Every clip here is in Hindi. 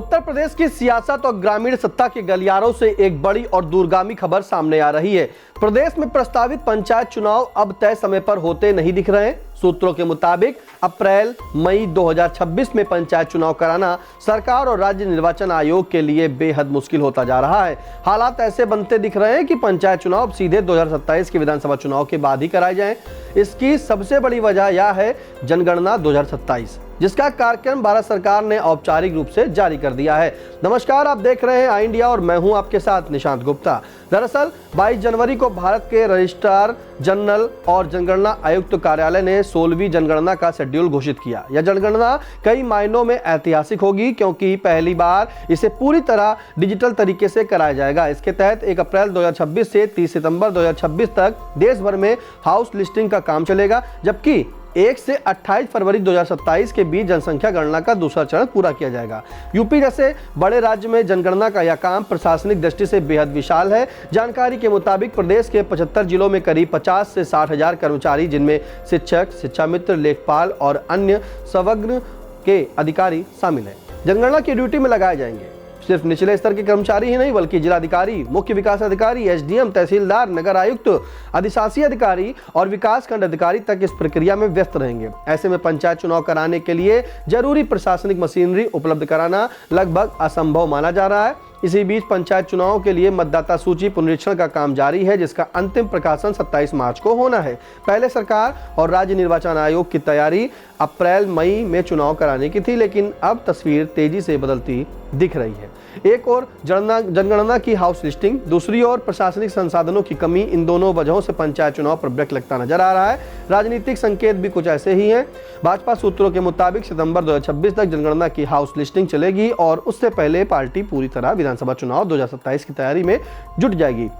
उत्तर प्रदेश की सियासत और ग्रामीण सत्ता के गलियारों से एक बड़ी और दूरगामी खबर सामने आ रही है। प्रदेश में प्रस्तावित पंचायत चुनाव अब तय समय पर होते नहीं दिख रहे हैं। सूत्रों के मुताबिक अप्रैल मई 2026 में पंचायत चुनाव कराना सरकार और राज्य निर्वाचन आयोग के लिए बेहद मुश्किल होता जा रहा है। हालात ऐसे बनते दिख रहे हैं कि पंचायत चुनाव सीधे 2027 के विधानसभा चुनाव के बाद ही कराए जाएं। इसकी सबसे बड़ी वजह यह है जनगणना 2027, जिसका कार्यक्रम भारत सरकार ने औपचारिक रूप से जारी कर दिया है। नमस्कार, आप देख रहे हैं आई इंडिया और मैं हूं आपके साथ निशांत गुप्ता। दरअसल 22 जनवरी को भारत के रजिस्ट्रार जनरल और जनगणना आयुक्त कार्यालय ने 16वीं जनगणना का शेड्यूल घोषित किया। यह जनगणना कई मायनों में ऐतिहासिक होगी, क्योंकि पहली बार इसे पूरी तरह डिजिटल तरीके से कराया जाएगा। इसके तहत 1 अप्रैल 2026 से 30 सितंबर 2026 तक देश भर में हाउस लिस्टिंग का काम चलेगा, जबकि 1 से 28 फरवरी 2027 के बीच जनसंख्या गणना का दूसरा चरण पूरा किया जाएगा। यूपी जैसे बड़े राज्य में जनगणना का यह काम प्रशासनिक दृष्टि से बेहद विशाल है। जानकारी के मुताबिक प्रदेश के 75 जिलों में करीब 50 से 60 हजार कर्मचारी, जिनमें शिक्षक, शिक्षा मित्र, लेखपाल और अन्य संवर्ग के अधिकारी शामिल हैं, जनगणना की ड्यूटी में लगाए जाएंगे। सिर्फ निचले स्तर के कर्मचारी ही नहीं, बल्कि जिलाधिकारी, मुख्य विकास अधिकारी, एसडीएम, तहसीलदार, नगर आयुक्त, अधिशासी अधिकारी और विकास खंड अधिकारी तक इस प्रक्रिया में व्यस्त रहेंगे। ऐसे में पंचायत चुनाव कराने के लिए जरूरी प्रशासनिक मशीनरी उपलब्ध कराना लगभग असंभव माना जा रहा है। इसी बीच पंचायत चुनाव के लिए मतदाता सूची पुनरीक्षण का काम जारी है, जिसका अंतिम प्रकाशन 27 मार्च को होना है। पहले सरकार और राज्य निर्वाचन आयोग की तैयारी अप्रैल मई में चुनाव कराने की थी, लेकिन अब तस्वीर तेजी से बदलती दिख रही है। एक और जनगणना की हाउस लिस्टिंग, दूसरी ओर प्रशासनिक संसाधनों की कमी, इन दोनों वजहों से पंचायत चुनाव पर ब्रेक लगता नजर आ रहा है। राजनीतिक संकेत भी कुछ ऐसे ही हैं। भाजपा सूत्रों के मुताबिक सितंबर 2026 तक जनगणना की हाउस लिस्टिंग चलेगी और उससे पहले पार्टी पूरी तरह विधानसभा चुनाव 2027 की तैयारी में जुट जाएगी।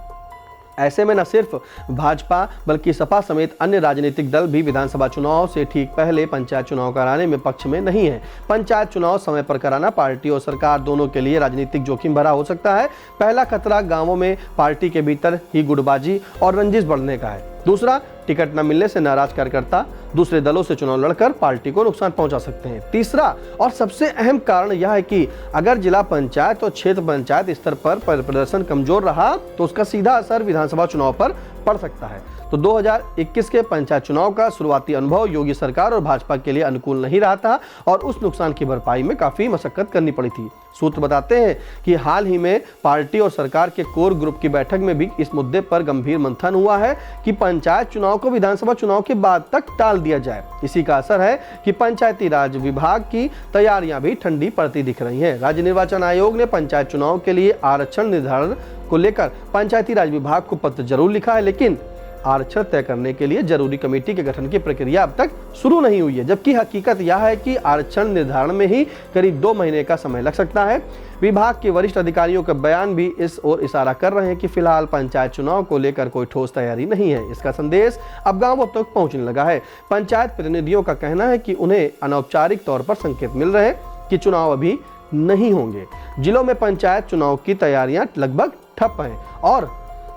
ऐसे में न सिर्फ भाजपा बल्कि सपा समेत अन्य राजनीतिक दल भी विधानसभा चुनाव से ठीक पहले पंचायत चुनाव कराने में पक्ष में नहीं है। पंचायत चुनाव समय पर कराना पार्टी और सरकार दोनों के लिए राजनीतिक जोखिम भरा हो सकता है। पहला खतरा गांवों में पार्टी के भीतर ही गुटबाजी और रंजिश बढ़ने का है। दूसरा, टिकट न मिलने से नाराज कार्यकर्ता दूसरे दलों से चुनाव लड़कर पार्टी को नुकसान पहुंचा सकते हैं। तीसरा और सबसे अहम कारण यह है कि अगर जिला पंचायत और क्षेत्र पंचायत स्तर पर प्रदर्शन कमजोर रहा तो उसका सीधा असर विधानसभा चुनाव पर पड़ सकता है। तो 2021 के पंचायत चुनाव का शुरुआती अनुभव योगी सरकार और भाजपा के लिए अनुकूल नहीं रहा था और उस नुकसान की भरपाई में काफी मशक्कत करनी पड़ी थी। सूत्र बताते हैं कि हाल ही में पार्टी और सरकार के कोर ग्रुप की बैठक में भी इस मुद्दे पर गंभीर मंथन हुआ है कि पंचायत चुनाव को विधानसभा चुनाव के बाद तक टाल दिया जाए। इसी का असर है कि पंचायती राज विभाग की तैयारियां भी ठंडी पड़ती दिख रही हैं। राज्य निर्वाचन आयोग ने पंचायत चुनाव के लिए आरक्षण निर्धारण को लेकर पंचायती राज विभाग को पत्र जरूर लिखा है, लेकिन आरक्षण तय करने के लिए जरूरी कमेटी के गठन की प्रक्रिया अब तक शुरू नहीं हुई है। जबकि हकीकत यह है कि आरक्षण निर्धारण में ही करीब 2 महीने का समय लग सकता है। विभाग के वरिष्ठ अधिकारियों का बयान भी इस ओर इशारा कर रहे हैं कि फिलहाल पंचायत चुनाव को लेकर कोई ठोस तैयारी नहीं है। इसका संदेश अब गांवों तक पहुंचने लगा है। पंचायत प्रतिनिधियों का कहना है कि उन्हें अनौपचारिक तौर पर संकेत मिल रहे हैं कि चुनाव अभी नहीं होंगे। जिलों में पंचायत चुनाव की तैयारियां लगभग ठप हैं और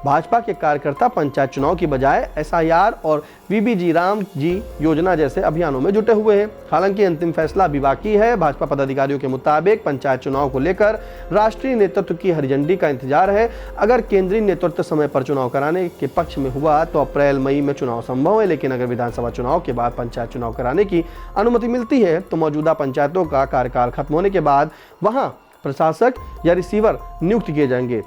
भाजपा के कार्यकर्ता पंचायत चुनाव की बजाय एसआईआर और वीबीजी राम जी योजना जैसे अभियानों में जुटे हुए हैं। हालांकि अंतिम फैसला अभी बाकी है। भाजपा पदाधिकारियों के मुताबिक पंचायत चुनाव को लेकर राष्ट्रीय नेतृत्व की हरी झंडी का इंतजार है। अगर केंद्रीय नेतृत्व समय पर चुनाव कराने के पक्ष में हुआ तो अप्रैल मई में चुनाव संभव है, लेकिन अगर विधानसभा चुनाव के बाद पंचायत चुनाव कराने की अनुमति मिलती है तो मौजूदा पंचायतों का कार्यकाल खत्म होने के बाद वहां प्रशासक या रिसीवर नियुक्त किए जाएंगे।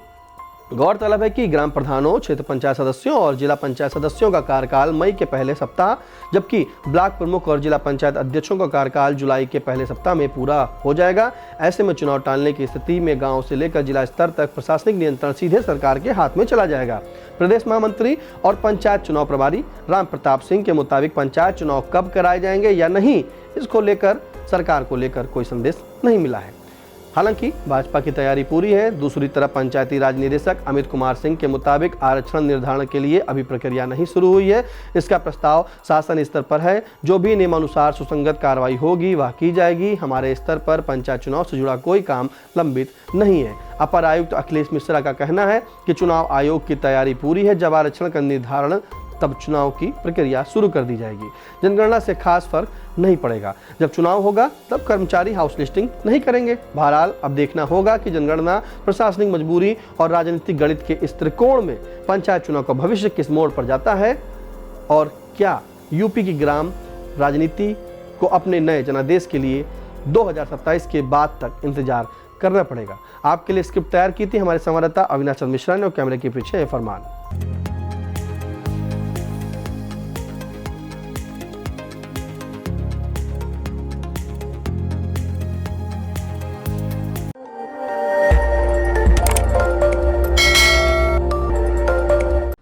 गौरतलब है कि ग्राम प्रधानों, क्षेत्र पंचायत सदस्यों और जिला पंचायत सदस्यों का कार्यकाल मई के पहले सप्ताह, जबकि ब्लॉक प्रमुख और जिला पंचायत अध्यक्षों का कार्यकाल जुलाई के पहले सप्ताह में पूरा हो जाएगा। ऐसे में चुनाव टालने की स्थिति में गांव से लेकर जिला स्तर तक प्रशासनिक नियंत्रण सीधे सरकार के हाथ में चला जाएगा। प्रदेश महामंत्री और पंचायत चुनाव प्रभारी राम प्रताप सिंह के मुताबिक पंचायत चुनाव कब कराए जाएंगे या नहीं, इसको लेकर सरकार को लेकर कोई संदेश नहीं मिला है। हालांकि भाजपा की तैयारी पूरी है। दूसरी तरफ पंचायती राज निदेशक अमित कुमार सिंह के मुताबिक आरक्षण निर्धारण के लिए अभी प्रक्रिया नहीं शुरू हुई है। इसका प्रस्ताव शासन स्तर पर है। जो भी नियमानुसार सुसंगत कार्रवाई होगी वह की जाएगी। हमारे स्तर पर पंचायत चुनाव से जुड़ा कोई काम लंबित नहीं है। अपर आयुक्त अखिलेश मिश्रा का कहना है कि चुनाव आयोग की तैयारी पूरी है। जब आरक्षण का निर्धारण तब चुनाव की प्रक्रिया शुरू कर दी जाएगी। जनगणना से खास फर्क नहीं पड़ेगा। जब चुनाव होगा तब कर्मचारी हाउस लिस्टिंग नहीं करेंगे। बहरहाल अब देखना होगा कि जनगणना, प्रशासनिक मजबूरी और राजनीतिक गणित के इस त्रिकोण में पंचायत चुनाव का भविष्य किस मोड़ पर जाता है और क्या यूपी की ग्राम राजनीति को अपने नए जनादेश के लिए 2027 के बाद तक इंतजार करना पड़ेगा। आपके लिए स्क्रिप्ट तैयार की थी हमारे संवाददाता अविनाश चंद्र मिश्रा ने और कैमरे के पीछे फरमान।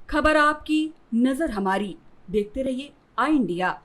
खबर आपकी, नजर हमारी। देखते रहिए आई इंडिया।